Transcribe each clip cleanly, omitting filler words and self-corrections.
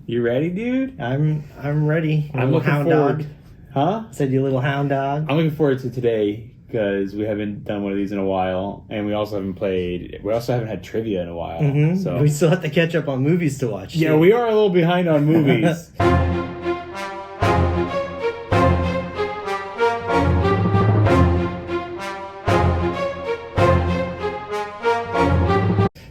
You ready, dude? I'm ready. I'm looking hound forward. dog. Huh? Said you little hound dog. I'm looking forward to today because we haven't done one of these in a while, and we also haven't had trivia in a while. Mm-hmm. So We still have to catch up on movies to watch. yeah, too. we are a little behind on movies.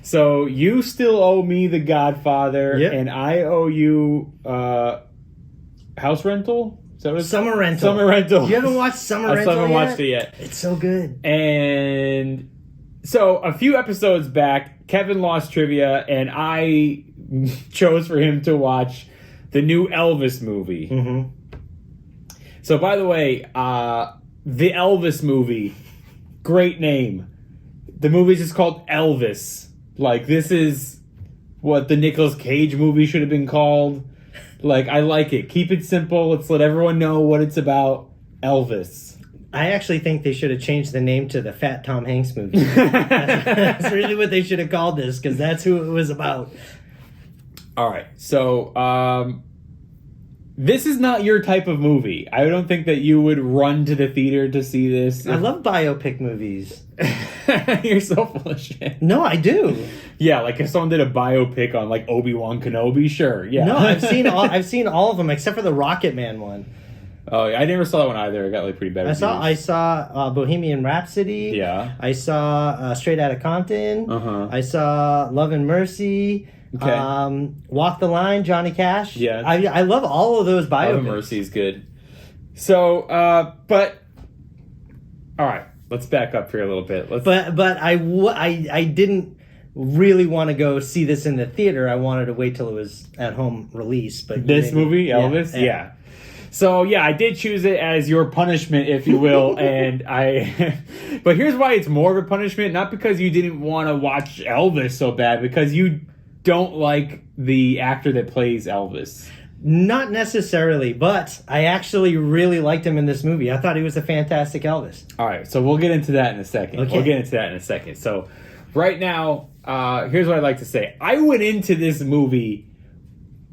So you still owe me The Godfather, Yep. and I owe you House Rental. Is that what it's Summer Rental. Summer Rental. You haven't watched Summer I Rental still haven't yet? watched it yet. It's so good. And so a few episodes back, Kevin lost trivia, and I chose for him to watch the new Elvis movie. Mm-hmm. So, by the way, the Elvis movie, great name. The movie's just called Elvis. Like, this is what the Nicolas Cage movie should have been called. Like, I like it. Keep it simple. Let's let everyone know what it's about. Elvis. I actually think they should have changed the name to the Fat Tom Hanks movie. That's really what they should have called this, because that's who it was about. All right. So, this is not your type of movie. I don't think that you would run to the theater to see this. I love biopic movies. You're so full of shit. No, I do. Yeah, like if someone did a biopic on like Obi-Wan Kenobi, sure. Yeah. No, I've seen all of them except for the Rocket Man one. Oh, I never saw that one either. It got like pretty bad reviews. I saw Bohemian Rhapsody. Yeah. I saw Straight Outta Compton. Uh-huh. I saw Love and Mercy. Okay. Walk the Line, Johnny Cash. Yeah. I love all of those biopics. Love and Mercy is good. So, but all right, let's back up here a little bit. But I didn't really want to go see this in the theater. I wanted to wait till it was at home release. But this movie, Elvis, yeah. So yeah, I did choose it as your punishment, if you will, and but here's why it's more of a punishment, not because you didn't want to watch Elvis so bad, because you don't like the actor that plays Elvis. Not necessarily, but I actually really liked him in this movie. I thought he was a fantastic Elvis. All right, so we'll get into that in a second. Okay. We'll get into that in a second. So right now, here's what I'd like to say. I went into this movie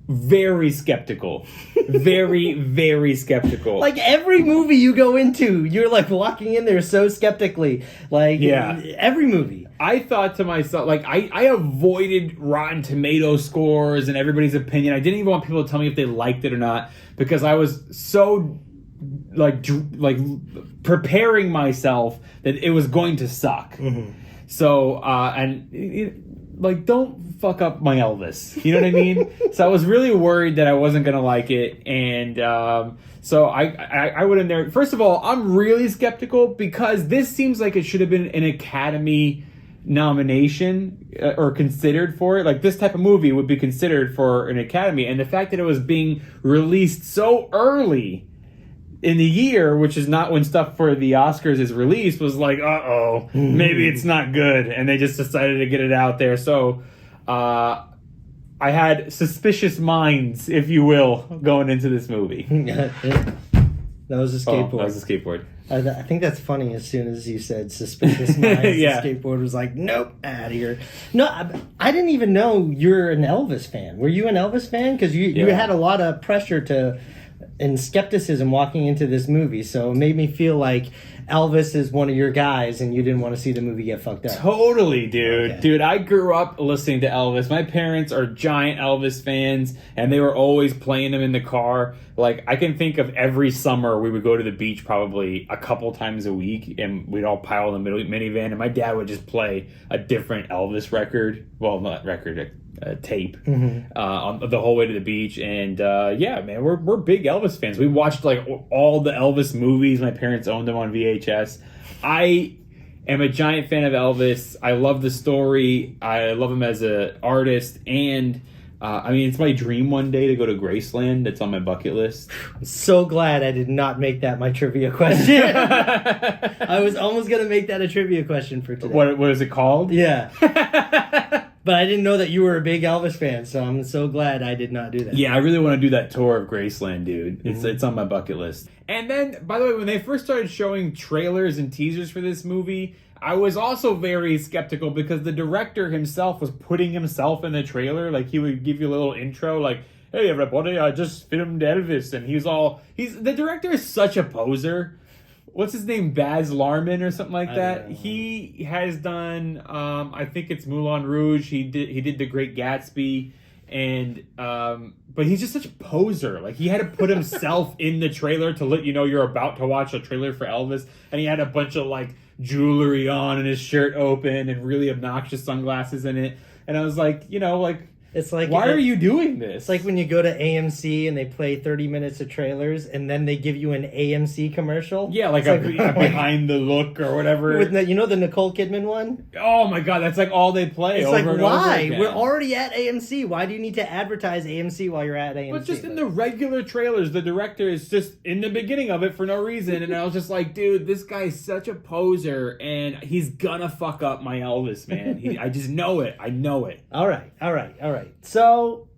very skeptical. Very, very skeptical. Like every movie you go into, you're like walking in there so skeptically. Like every movie. I thought to myself, like, I avoided Rotten Tomato scores and everybody's opinion. I didn't even want people to tell me if they liked it or not, because I was so like preparing myself that it was going to suck. Mm-hmm. So like, don't fuck up my Elvis. You know what I mean? So I was really worried that I wasn't gonna like it, and so I went in there. First of all, I'm really skeptical because this seems like it should have been an Academy nomination or considered for it. Like, this type of movie would be considered for an Academy, and the fact that it was being released so early in the year, which is not when stuff for the Oscars is released, was like, maybe it's not good, and they just decided to get it out there. So I had suspicious minds, if you will, going into this movie. That was a skateboard. Oh, that was a skateboard. I think that's funny. As soon as you said suspicious minds, Yeah. The skateboard was like, nope, out of here. No, I didn't even know you're an Elvis fan. Were you an Elvis fan? Because you had a lot of pressure and skepticism walking into this movie, so it made me feel like Elvis is one of your guys and you didn't want to see the movie get fucked up. Totally, dude. Okay. Dude, I grew up listening to Elvis. My parents are giant Elvis fans, and they were always playing him in the car. Like, I can think of every summer we would go to the beach probably a couple times a week, and we'd all pile in the minivan, and my dad would just play a different Elvis record. Well, not record, tape, on the whole way to the beach. And yeah, man, we're big Elvis fans. We watched like all the Elvis movies. My parents owned them on VHS. I am a giant fan of Elvis. I love the story. I love him as an artist, and I mean, it's my dream one day to go to Graceland. That's on my bucket list. I'm so glad I did not make that my trivia question. I was almost going to make that a trivia question for today. What is it called? Yeah. But I didn't know that you were a big Elvis fan, so I'm so glad I did not do that. Yeah, I really want to do that tour of Graceland, dude. It's on my bucket list. And then, by the way, when they first started showing trailers and teasers for this movie, I was also very skeptical because the director himself was putting himself in the trailer. Like, he would give you a little intro, like, hey everybody, I just filmed Elvis, and the director is such a poser. What's his name? Baz Luhrmann or something like that. He has done, I think it's Moulin Rouge. He did The Great Gatsby, and but he's just such a poser. Like, he had to put himself in the trailer to let you know you're about to watch a trailer for Elvis, and he had a bunch of like jewelry on and his shirt open and really obnoxious sunglasses in it. And I was like, it's like, why are you doing this? It's like when you go to AMC and they play 30 minutes of trailers and then they give you an AMC commercial. Yeah, like a behind the look or whatever. With the Nicole Kidman one? Oh my God, that's like all they play. It's over like, and why? Over again. We're already at AMC. Why do you need to advertise AMC while you're at AMC? But just in the regular trailers, the director is just in the beginning of it for no reason. And I was just like, dude, this guy's such a poser and he's gonna fuck up my Elvis, man. I just know it. I know it. All right. So,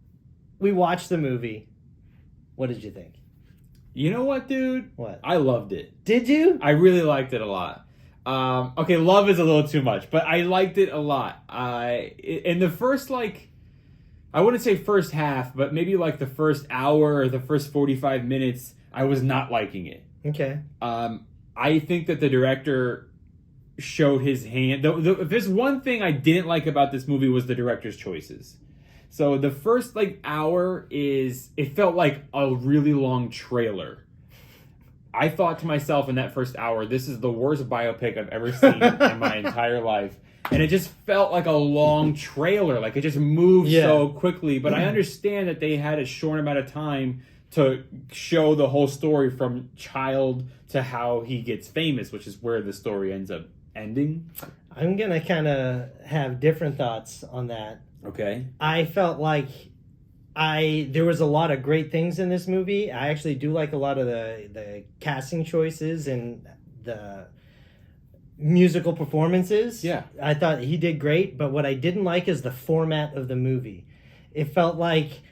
we watched the movie. What did you think? You know what, dude? What? I loved it. Did you? I really liked it a lot. Okay, love is a little too much, but I liked it a lot. In the first, I wouldn't say first half, but maybe like the first hour or the first 45 minutes, I was not liking it. Okay. I think that the director showed his hand. If there's one thing I didn't like about this movie was the director's choices. So the first hour it felt like a really long trailer. I thought to myself in that first hour, this is the worst biopic I've ever seen in my entire life. And it just felt like a long trailer. Like, it just moved so quickly. But I understand that they had a short amount of time to show the whole story from child to how he gets famous, which is where the story ends up ending. I'm going to kind of have different thoughts on that. Okay. I felt like there was a lot of great things in this movie. I actually do like a lot of the casting choices and the musical performances. Yeah. I thought he did great, but what I didn't like is the format of the movie. It felt like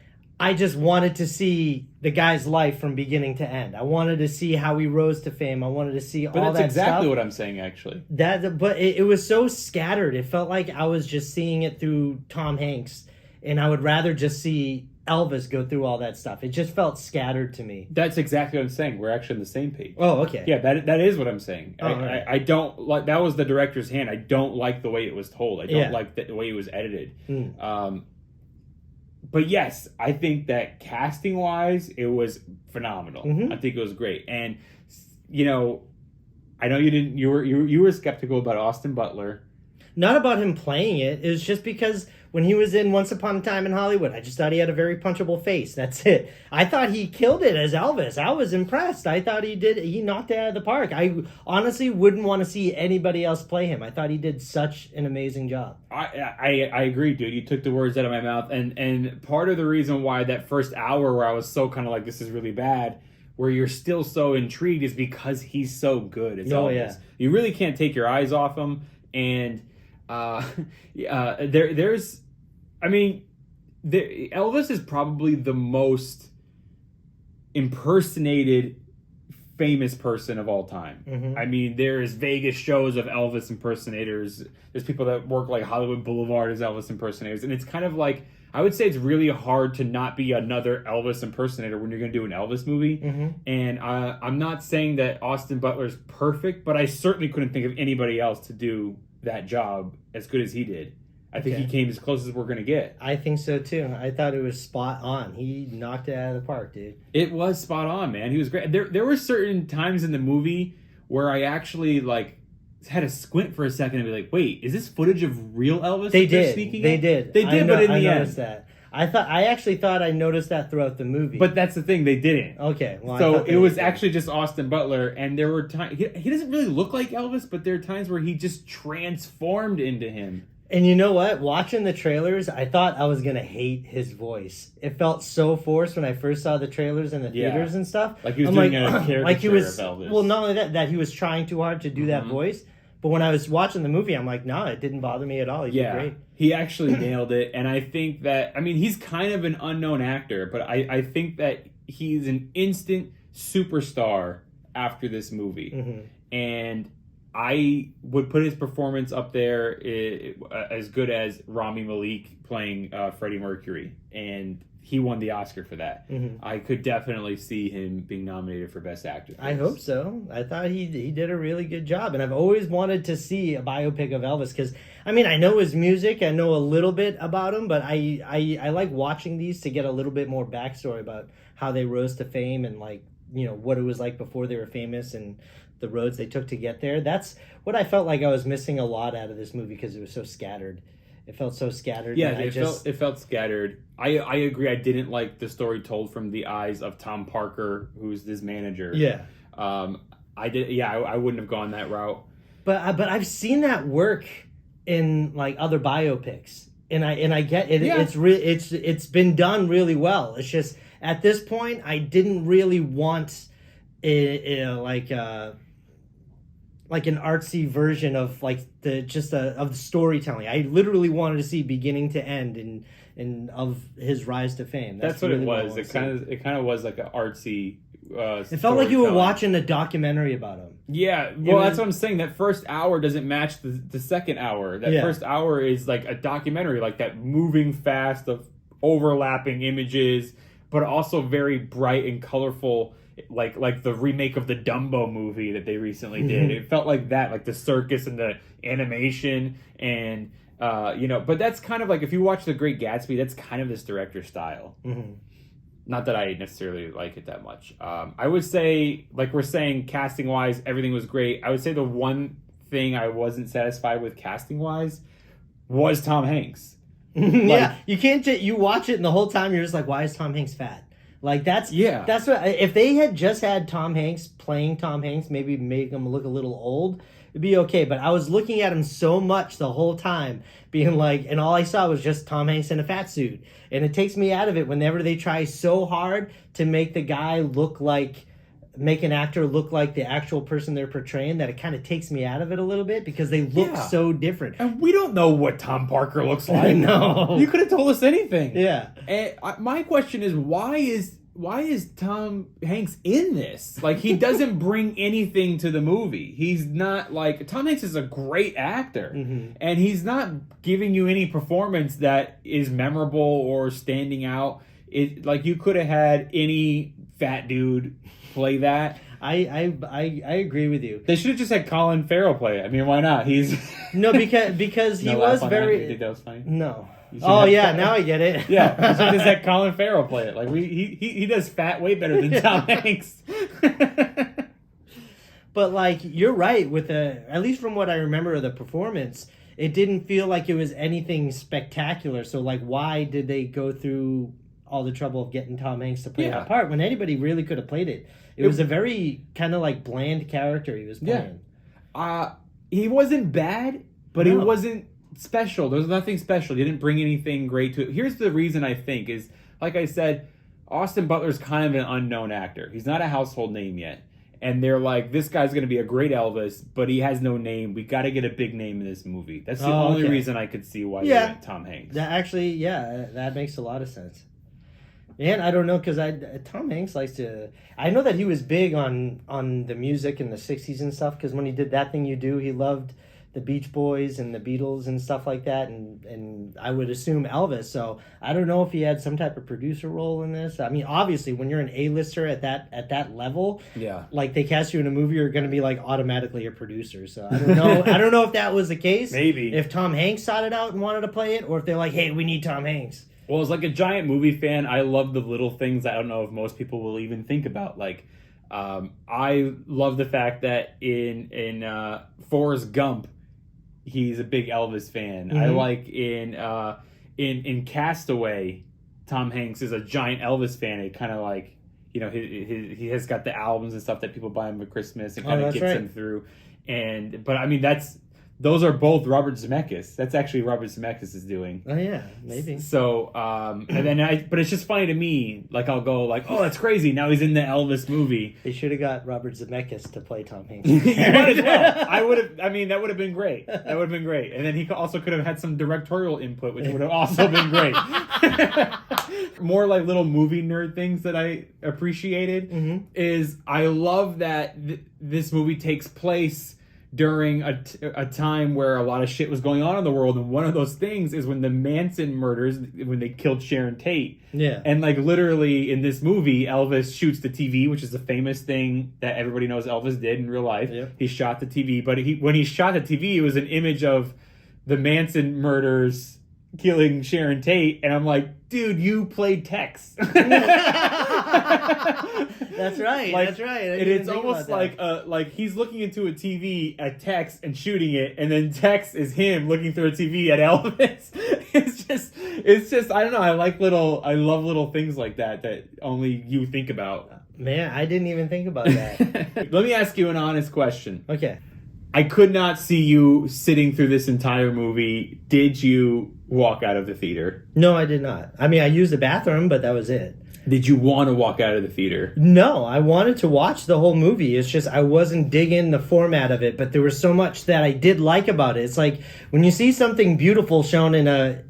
I just wanted to see the guy's life from beginning to end. I wanted to see how he rose to fame. I wanted to see all that stuff. But that's exactly what I'm saying, actually. But it was so scattered. It felt like I was just seeing it through Tom Hanks, and I would rather just see Elvis go through all that stuff. It just felt scattered to me. That's exactly what I'm saying. We're actually on the same page. Oh, okay. Yeah, that is what I'm saying. Right. I don't like, that was the director's hand. I don't like the way it was told. I don't like the way it was edited. But yes, I think that casting wise, it was phenomenal. I think it was great. And I know you were skeptical about Austin Butler. Not about him playing it. It was just because when he was in Once Upon a Time in Hollywood, I just thought he had a very punchable face. That's it. I thought he killed it as Elvis. I was impressed. I thought he knocked it out of the park. I honestly wouldn't want to see anybody else play him. I thought he did such an amazing job. I agree, dude. You took the words out of my mouth. And part of the reason why that first hour where I was so kind of like, this is really bad, where you're still so intrigued, is because he's so good as Elvis. Yeah. You really can't take your eyes off him. And Elvis is probably the most impersonated famous person of all time. I mean, there's Vegas shows of Elvis impersonators. There's people that work like Hollywood Boulevard as Elvis impersonators. And it's kind of like, I would say it's really hard to not be another Elvis impersonator when you're going to do an Elvis movie. And I'm not saying that Austin Butler's perfect, but I certainly couldn't think of anybody else to do that job as good as he did. I think he came as close as we're going to get. I think so too. I thought it was spot on. He knocked it out of the park, dude. It was spot on, man. He was great. There were certain times in the movie where I actually had to squint for a second and be like, wait, is this footage of real Elvis? They did. They did, but in the end. I noticed that. I actually thought I noticed that throughout the movie. But that's the thing, they didn't. Okay. Well, so it was actually just Austin Butler, and there were times... He doesn't really look like Elvis, but there are times where he just transformed into him. And you know what? Watching the trailers, I thought I was going to hate his voice. It felt so forced when I first saw the trailers in the theaters and stuff. Like he was doing a caricature of Elvis. Well, not only that he was trying too hard to do that voice. But when I was watching the movie, I'm like, no, it didn't bother me at all. He did great. He actually nailed it. And I think that, he's kind of an unknown actor, but I think that he's an instant superstar after this movie. And I would put his performance up there as good as Rami Malek playing Freddie Mercury. And he won the Oscar for that. I could definitely see him being nominated for Best Actor. I hope so. I thought he did a really good job, and I've always wanted to see a biopic of Elvis because I mean I know his music, I know a little bit about him, but I like watching these to get a little bit more backstory about how they rose to fame and like what it was like before they were famous and the roads they took to get there. That's what I felt like I was missing a lot out of this movie because it was so scattered. It felt so scattered. Yeah, it felt scattered. I agree. I didn't like the story told from the eyes of Tom Parker, who's this manager. Yeah. I did. Yeah, I wouldn't have gone that route. But I've seen that work in like other biopics, and I get it. Yeah. It's been done really well. It's just at this point I didn't really want like an artsy version of like of the storytelling. I literally wanted to see beginning to end and of his rise to fame. That's what really it was. It kind of was like an artsy. It felt like you were watching a documentary about him. Yeah, well, that's what I'm saying. That first hour doesn't match the second hour. That first hour is like a documentary, like that moving fast of overlapping images, but also very bright and colorful. Like the remake of the Dumbo movie that they recently did. It felt like that, like the circus and the animation and but that's kind of like if you watch The Great Gatsby, that's kind of this director's style. Not that I necessarily like it that much. I would say, like we're saying, casting wise, everything was great. I would say the one thing I wasn't satisfied with casting wise was Tom Hanks. Yeah, you can't. You watch it and the whole time you're just like, why is Tom Hanks fat? Like that's what if they had just had Tom Hanks playing Tom Hanks, maybe make him look a little old, it'd be okay. But I was looking at him so much the whole time, being like, and all I saw was just Tom Hanks in a fat suit, and it takes me out of it whenever they try so hard to make the guy make an actor look like the actual person they're portraying, that it kind of takes me out of it a little bit because they look so different. And we don't know what Tom Parker looks like. No. You could have told us anything. Yeah. And my question is, why is Tom Hanks in this? Like, he doesn't bring anything to the movie. He's not like... Tom Hanks is a great actor. And he's not giving you any performance that is memorable or standing out. Like, you could have had any fat dude play that. I agree with you. They should have just had Colin Farrell play it. I mean, why not? He's no, because he was very. You think that was funny? No. Oh yeah, now I get it. Yeah, you should just had Colin Farrell play it. Like he does fat way better than Tom Hanks. But like you're right with at least from what I remember of the performance, it didn't feel like it was anything spectacular. So like, why did they go through all the trouble of getting Tom Hanks to play that part when anybody really could have played it? It was a very kind of like bland character he was playing. Yeah. He wasn't bad, but he wasn't special. There was nothing special. He didn't bring anything great to it. Here's the reason I think is, like I said, Austin Butler's kind of an unknown actor. He's not a household name yet. And they're like, this guy's going to be a great Elvis, but he has no name. We got to get a big name in this movie. That's the only reason I could see why they went Tom Hanks. That actually, that makes a lot of sense. And I don't know, because Tom Hanks likes to... I know that he was big on the music in the 60s and stuff, because when he did That Thing You Do, he loved the Beach Boys and the Beatles and stuff like that, and I would assume Elvis. So I don't know if he had some type of producer role in this. I mean, obviously, when you're an A-lister at that level, like they cast you in a movie, you're going to be like automatically a producer. So I don't know. I don't know if that was the case. Maybe. If Tom Hanks sought it out and wanted to play it, or if they're like, hey, we need Tom Hanks. Well, as like a giant movie fan, I love the little things I don't know if most people will even think about. Like, I love the fact that in Forrest Gump, he's a big Elvis fan. I like in Castaway, Tom Hanks is a giant Elvis fan. It kind of like, he has got the albums and stuff that people buy him for Christmas and kind of gets him through. But I mean, those are both Robert Zemeckis. That's actually Robert Zemeckis is doing. Oh yeah, maybe. So, and then but it's just funny to me. Like I'll go like, oh, that's crazy. Now he's in the Elvis movie. They should have got Robert Zemeckis to play Tom Hanks. You might as well. I would have. I mean, that would have been great. That would have been great. And then he also could have had some directorial input, which would have also been great. More like little movie nerd things that I appreciated is I love that this movie takes place during a time where a lot of shit was going on in the world, and one of those things is when the Manson murders, when they killed Sharon Tate. Yeah. And like literally in this movie, Elvis shoots the TV, which is a famous thing that everybody knows Elvis did in real life. Yep. He shot the TV, but when he shot the TV, it was an image of the Manson murders killing Sharon Tate, and I'm like, dude, you played Tex. That's right. Like, that's right. And it's almost like he's looking into a TV at Tex and shooting it, and then Tex is him looking through a TV at Elvis. It's just I don't know. I love little things like that only you think about. Man, I didn't even think about that. Let me ask you an honest question. Okay. I could not see you sitting through this entire movie. Did you walk out of the theater? No, I did not. I mean, I used the bathroom, but that was it. Did you want to walk out of the theater? No, I wanted to watch the whole movie. It's just I wasn't digging the format of it, but there was so much that I did like about it. It's like when you see something beautiful shown in a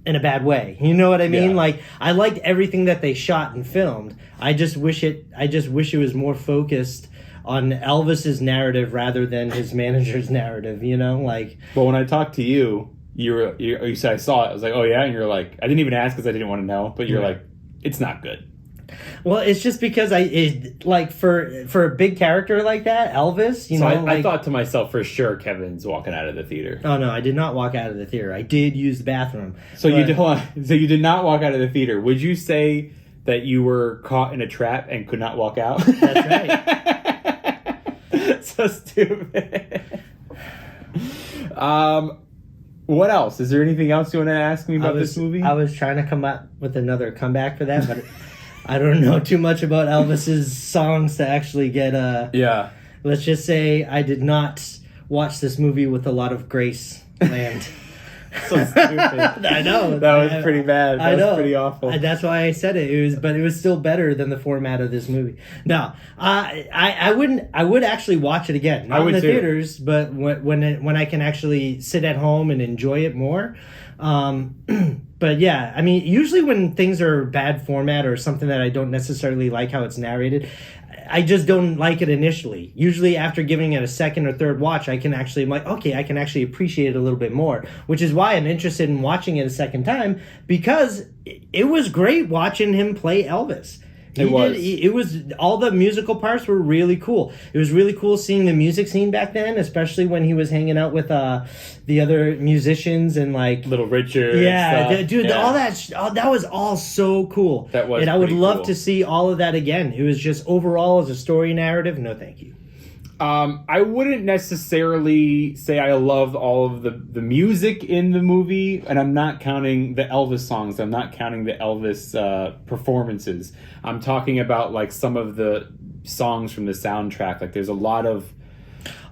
bad way. You know what I mean? Yeah. Like I liked everything that they shot and filmed. I just wish it was more focused on Elvis's narrative rather than his manager's narrative, you know? Like, but when I talked to you, you said I saw it. I was like, oh yeah, and you're like, I didn't even ask because I didn't want to know. But you're like, it's not good. Well, it's just because for a big character like that, Elvis, you know. I thought to myself, for sure, Kevin's walking out of the theater. Oh no, I did not walk out of the theater. I did use the bathroom. So you did not walk out of the theater. Would you say that you were caught in a trap and could not walk out? That's right. So stupid. What else? Is there anything else you want to ask me about this movie? I was trying to come up with another comeback for that, but I don't know too much about Elvis's songs to actually get yeah. Let's just say I did not watch this movie with a lot of grace land. So stupid. I know. That was pretty bad. That was pretty awful. That's why I said it. But it was still better than the format of this movie. No, I would actually watch it again. Not in the theaters, but when I can actually sit at home and enjoy it more. But yeah, I mean, usually when things are bad format or something that I don't necessarily like how it's narrated, I just don't like it initially. Usually after giving it a second or third watch, I'm like, okay, I can actually appreciate it a little bit more, which is why I'm interested in watching it a second time, because it was great watching him play Elvis. It was all the musical parts were really cool. It was really cool seeing the music scene back then, especially when he was hanging out with the other musicians and like Little Richard. Yeah, dude, all that was all so cool. That was, and I would love cool to see all of that again. It was just overall as a story narrative. No, thank you. I wouldn't necessarily say I loved all of the music in the movie, and I'm not counting the Elvis songs. I'm not counting the Elvis performances. I'm talking about like some of the songs from the soundtrack. Like there's a lot of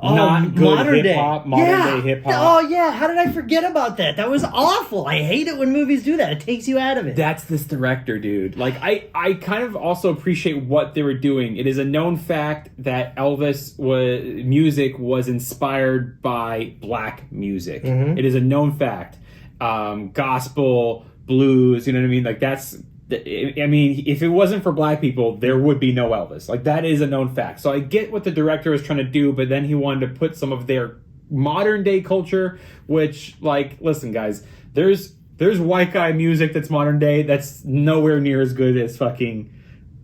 not good modern hip-hop, day. modern day hip-hop. Oh, yeah. How did I forget about that? That was awful. I hate it when movies do that. It takes you out of it. That's this director, dude. Like, I kind of also appreciate what they were doing. It is a known fact that Elvis music was inspired by black music. Mm-hmm. It is a known fact. Gospel, blues, you know what I mean? Like, I mean, if it wasn't for black people, there would be no Elvis. Like, that is a known fact. So I get what the director was trying to do, but then he wanted to put some of their modern day culture, which, like, listen, guys, there's white guy music that's modern day that's nowhere near as good as fucking,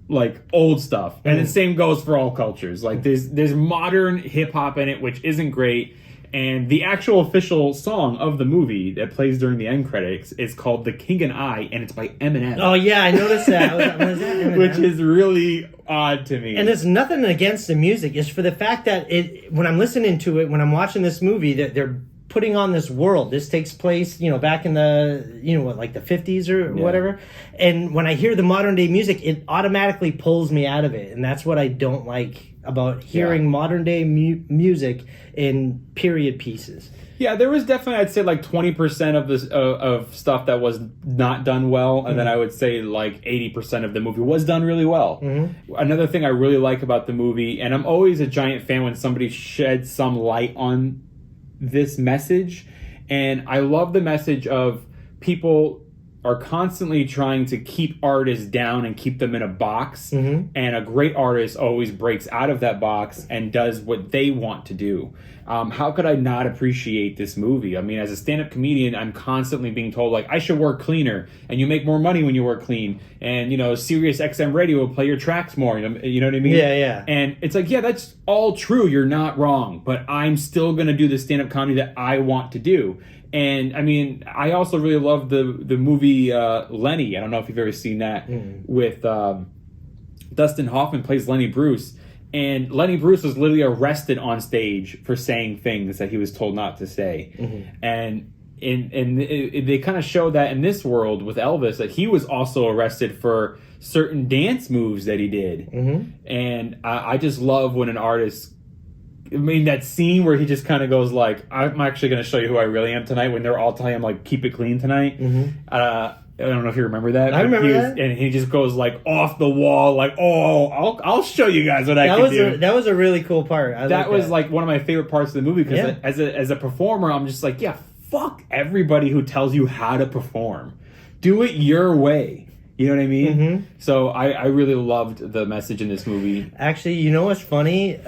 like, old stuff. And the same goes for all cultures. Like, there's modern hip-hop in it, which isn't great. And the actual official song of the movie that plays during the end credits is called "The King and I," and it's by Eminem. Oh yeah, I noticed that. Was that Eminem? Which is really odd to me. And it's nothing against the music. It's for the fact that when I'm listening to it, when I'm watching this movie, that they're putting on this world. This takes place, back in the, like the 50s or whatever. And when I hear the modern day music, it automatically pulls me out of it. And that's what I don't like about hearing modern day music in period pieces. Yeah, there was definitely, I'd say, like 20% of this of stuff that was not done well, and then I would say like 80% of the movie was done really well. Mm-hmm. Another thing I really like about the movie, and I'm always a giant fan when somebody sheds some light on this message, and I love the message of people are constantly trying to keep artists down and keep them in a box. And a great artist always breaks out of that box and does what they want to do. How could I not appreciate this movie? I mean, as a stand-up comedian, I'm constantly being told, like, I should work cleaner, and you make more money when you work clean, and, you know, Sirius XM radio will play your tracks more, you know what I mean? Yeah. And it's like, yeah, that's all true, you're not wrong, but I'm still going to do the stand-up comedy that I want to do. And, I mean, I also really love the movie Lenny. I don't know if you've ever seen that, with Dustin Hoffman plays Lenny Bruce. And Lenny Bruce was literally arrested on stage for saying things that he was told not to say. And they kind of show that in this world with Elvis, that he was also arrested for certain dance moves that he did. And I just love when an artist... I mean, that scene where he just kind of goes like, I'm actually going to show you who I really am tonight, when they're all telling him, like, keep it clean tonight. I don't know if you remember that. I remember that. And he just goes, like, off the wall, like, oh, I'll show you guys what I can do. That was a really cool part. That was one of my favorite parts of the movie, because as a performer, I'm just like, yeah, fuck everybody who tells you how to perform. Do it your way. You know what I mean? So I really loved the message in this movie. Actually, you know what's funny?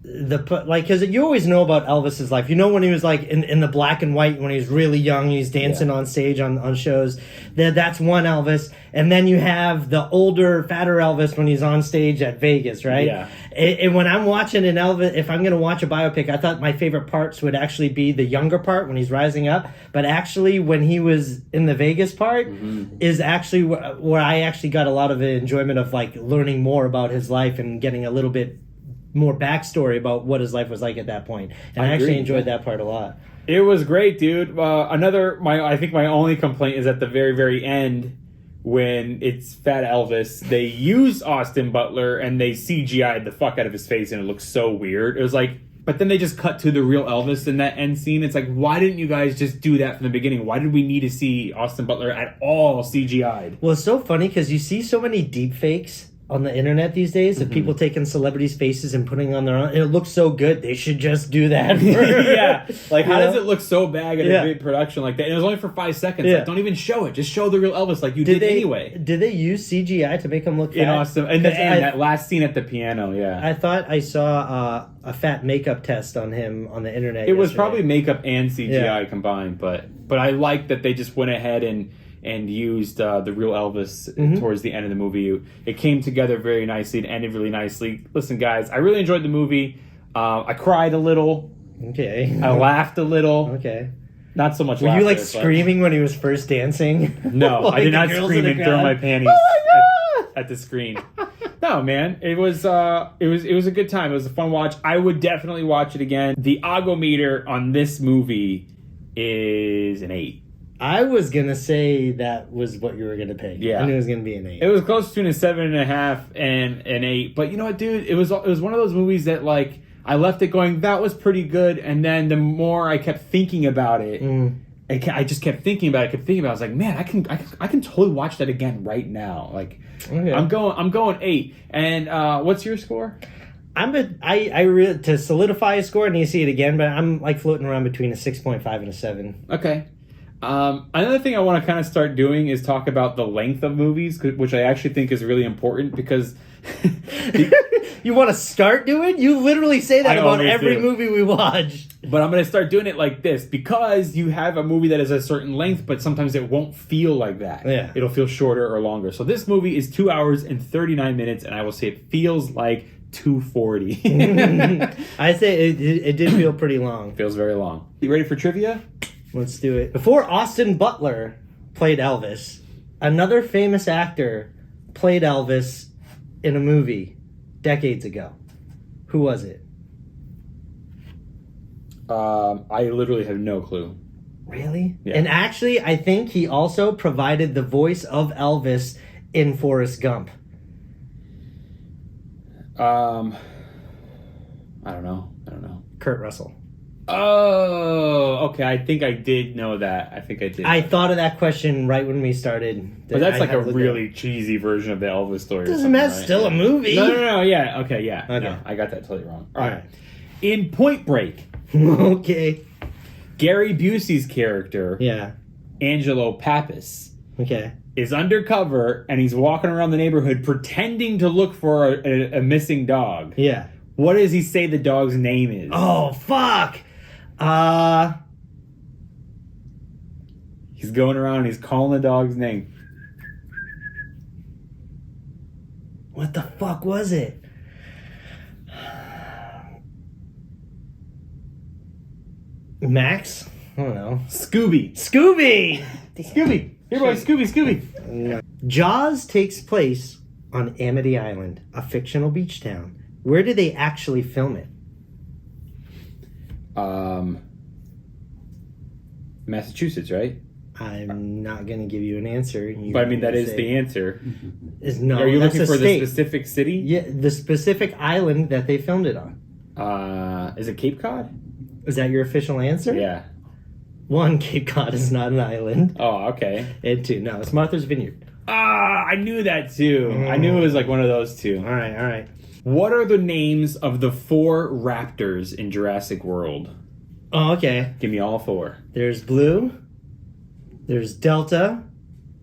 Because you always know about Elvis's life. You know when he was like in the black and white, when he was really young, he's dancing on stage on shows. That's one Elvis, and then you have the older, fatter Elvis when he's on stage at Vegas, right? Yeah. And when I'm watching an Elvis, if I'm going to watch a biopic, I thought my favorite parts would actually be the younger part when he's rising up. But actually, when he was in the Vegas part, is actually where I actually got a lot of enjoyment of like learning more about his life and getting a little bit more backstory about what his life was like at that point. And I actually enjoyed that part a lot. It was great, dude. I think my only complaint is at the very, very end, when it's Fat Elvis, they use Austin Butler and they CGI'd the fuck out of his face, and it looks so weird. It was like, but then they just cut to the real Elvis in that end scene. It's like, why didn't you guys just do that from the beginning? Why did we need to see Austin Butler at all CGI'd? Well, it's so funny because you see so many deep fakes on the internet these days of people taking celebrities' faces and putting on their own. And it looks so good. They should just do that. Yeah. Like, how does it look so bad in a big production like that? And it was only for 5 seconds. Yeah. Like, don't even show it. Just show the real Elvis like you did anyway. Did they use CGI to make him look fat? In Austin. And that last scene at the piano, I thought I saw a fat makeup test on him on the internet. It was probably makeup and CGI combined, but I like that they just went ahead and used the real Elvis towards the end of the movie. It came together very nicely and ended really nicely. Listen, guys, I really enjoyed the movie. I cried a little. Okay. I laughed a little. Okay. Not so much Were laughter. You like screaming when he was first dancing? No, like I did not scream and throw my panties at the screen. No, man, it was a good time. It was a fun watch. I would definitely watch it again. The Agometer on this movie is an 8. I was going to say that was what you were going to pick. Yeah. I knew it was going to be an 8. It was close between a 7.5 and an 8. But you know what, dude? It was one of those movies that, like, I left it going, that was pretty good. And then the more I kept thinking about it, I just kept thinking about it. I was like, man, I can totally watch that again right now. Like, okay. I'm going 8. And what's your score? I really, to solidify a score, I need to see it again, but I'm like floating around between a 6.5 and a 7. Okay. Another thing I want to kind of start doing is talk about the length of movies, which I actually think is really important because... You want to start doing? You literally say that about every movie we watch. But I'm going to start doing it like this because you have a movie that is a certain length, but sometimes it won't feel like that. Yeah. It'll feel shorter or longer. So this movie is 2 hours and 39 minutes, and I will say it feels like 2:40. I say it did feel pretty long. Feels very long. You ready for trivia? Let's do it. Before Austin Butler played Elvis, another famous actor played Elvis in a movie decades ago. Who was it? I literally have no clue. Really? Yeah. And actually, I think he also provided the voice of Elvis in Forrest Gump. I don't know. Kurt Russell. Oh, okay. I think I did know that. I thought of that question right when we started. But that's like a really cheesy version of the Elvis story. Doesn't matter. Right? Still a movie. No. Yeah. Okay. Yeah. Okay. No, I got that totally wrong. All right. In Point Break. Okay. Gary Busey's character. Yeah. Angelo Pappas, Okay. is undercover and he's walking around the neighborhood pretending to look for a missing dog. Yeah. What does he say the dog's name is? Oh, fuck. He's going around and he's calling the dog's name. What the fuck was it? Max? I don't know. Scooby. Scooby! Scooby. Here, boy, Scooby. Jaws takes place on Amity Island, a fictional beach town. Where did they actually film it? Massachusetts, right? I'm not going to give you an answer. But I mean, that is the answer. Is no, Are you that's looking a for state. the specific city? Yeah, the specific island that they filmed it on. Is it Cape Cod? Is that your official answer? Yeah. 1, Cape Cod is not an island. Oh, okay. And 2, no, it's Martha's Vineyard. I knew that too. I knew it was like one of those two. All right. What are the names of the 4 raptors in Jurassic World? Oh, okay. Give me all 4. There's Blue. There's Delta.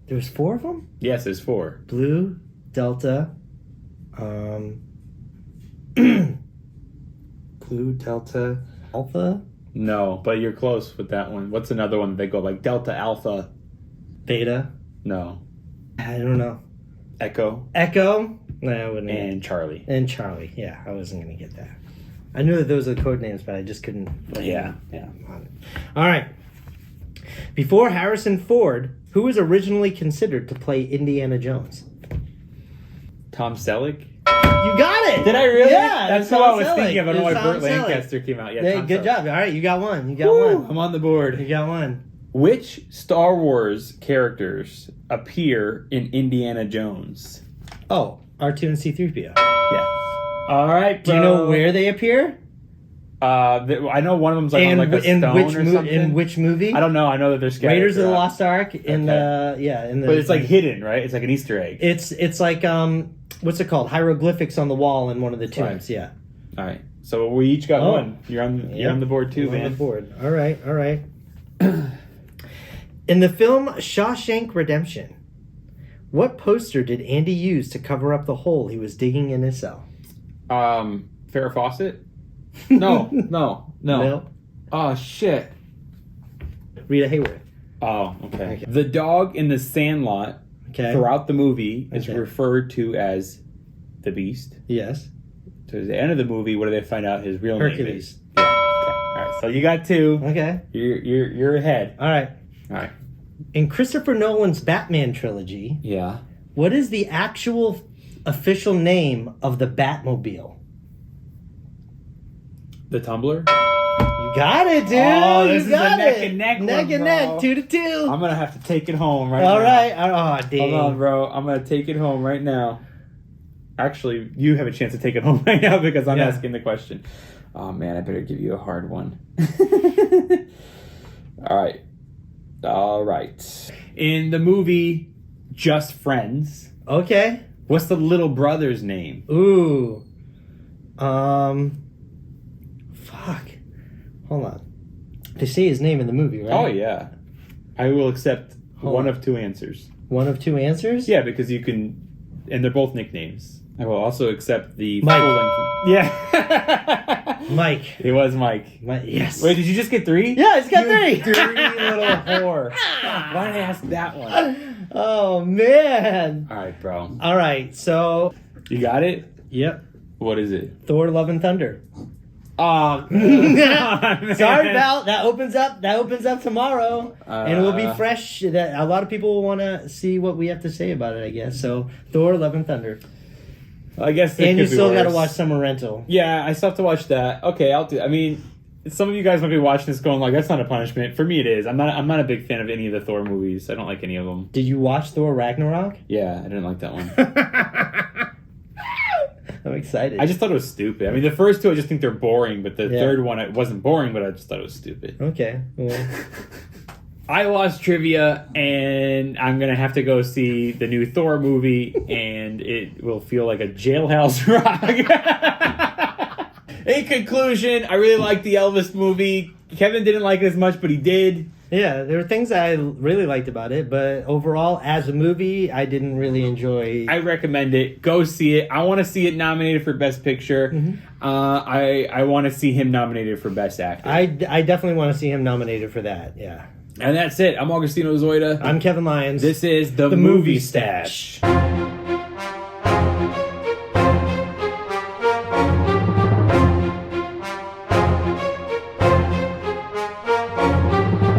There's 4 of them? Yes, there's 4. Blue, Delta, Blue, Delta, Alpha, No, but you're close with that one. What's another one that they go like Delta, Alpha? Beta. No. I don't know. Echo Echo. No, I wouldn't. and Charlie. And Charlie. Yeah, I wasn't gonna get that. I knew that those were the code names, but I just couldn't. Yeah. All right. Before Harrison Ford, who was originally considered to play Indiana Jones? Tom Selleck? You got it. Did I really? Yeah, That's Tom what I was Selleck. thinking of. I don't know why It's Tom Burt Selleck. Lancaster came out. Yeah, Hey, Tom good Selleck. job. All right, you got one. You got Woo, one. I'm on the board. You got one. Which Star Wars characters appear in Indiana Jones? Oh, R2 and C-3PO. Yeah. All right, Do you know where they appear? I know one of them's like on like a stone or something. In which movie? I don't know. I know that they're scattered. Raiders of the throughout. Lost Ark. In the. But it's like hidden, right? It's like an Easter egg. It's like what's it called? Hieroglyphics on the wall in one of the tombs. Right. Yeah. All right. So we each got one. You're on the board too, I'm man. on the board. All right. In the film Shawshank Redemption, what poster did Andy use to cover up the hole he was digging in his cell? Farrah Fawcett? No. No. Oh shit. Rita Hayworth. Oh, okay. The dog in the Sandlot throughout the movie is referred to as the Beast. Yes. So at the end of the movie, what do they find out his real name is? Hercules. Yeah. Okay. All right. So you got 2. Okay. You're ahead. All right. All right. In Christopher Nolan's Batman trilogy, Yeah. what is the actual official name of the Batmobile? The Tumbler? You got it, dude. Oh, this you is a got neck it. and neck Neck one, and bro. neck, 2-2. I'm gonna have to take it home right now. All right. Oh, dang. Hold on, bro. I'm gonna take it home right now. Actually, you have a chance to take it home right now because I'm asking the question. Oh man, I better give you a hard one. All right. In the movie Just Friends, Okay. what's the little brother's name? Ooh. Fuck. Hold on. They say his name in the movie, right? Oh yeah. I will accept Hold one on. of 2 answers. One of 2 answers? Yeah, because you can, and they're both nicknames. I will also accept the Mike. full length. Yeah. Mike. It was Mike. Yes. Wait, did you just get 3? Yeah, it's got 3. Dirty little whore. Why did I ask that one? Oh, man. All right, bro. All right, so. You got it? Yep. What is it? Thor: Love and Thunder. Oh, Sorry, Val. That opens up tomorrow, and it will be fresh. That a lot of people will want to see what we have to say about it, I guess. So, Thor: Love and Thunder. I guess. And you still got to watch Summer Rental. Yeah, I still have to watch that. Okay, I'll do. I mean, some of you guys might be watching this going like, "That's not a punishment." For me, it is. I'm not a big fan of any of the Thor movies. I don't like any of them. Did you watch Thor: Ragnarok? Yeah, I didn't like that one. I'm excited. I just thought it was stupid. I mean, the first 2 I just think they're boring, but the Yeah. third one it wasn't boring, but I just thought it was stupid. Okay. Well, I lost trivia, and I'm gonna have to go see the new Thor movie, and it will feel like a jailhouse rock. In conclusion, I really liked the Elvis movie. Kevin didn't like it as much, but he did. Yeah, there were things that I really liked about it, but overall, as a movie, I didn't really enjoy. I recommend it. Go see it. I want to see it nominated for Best Picture. I want to see him nominated for Best Actor. I definitely want to see him nominated for that. Yeah. And that's it. I'm Augustino Zoida. I'm Kevin Lyons. This is the Movie Stash.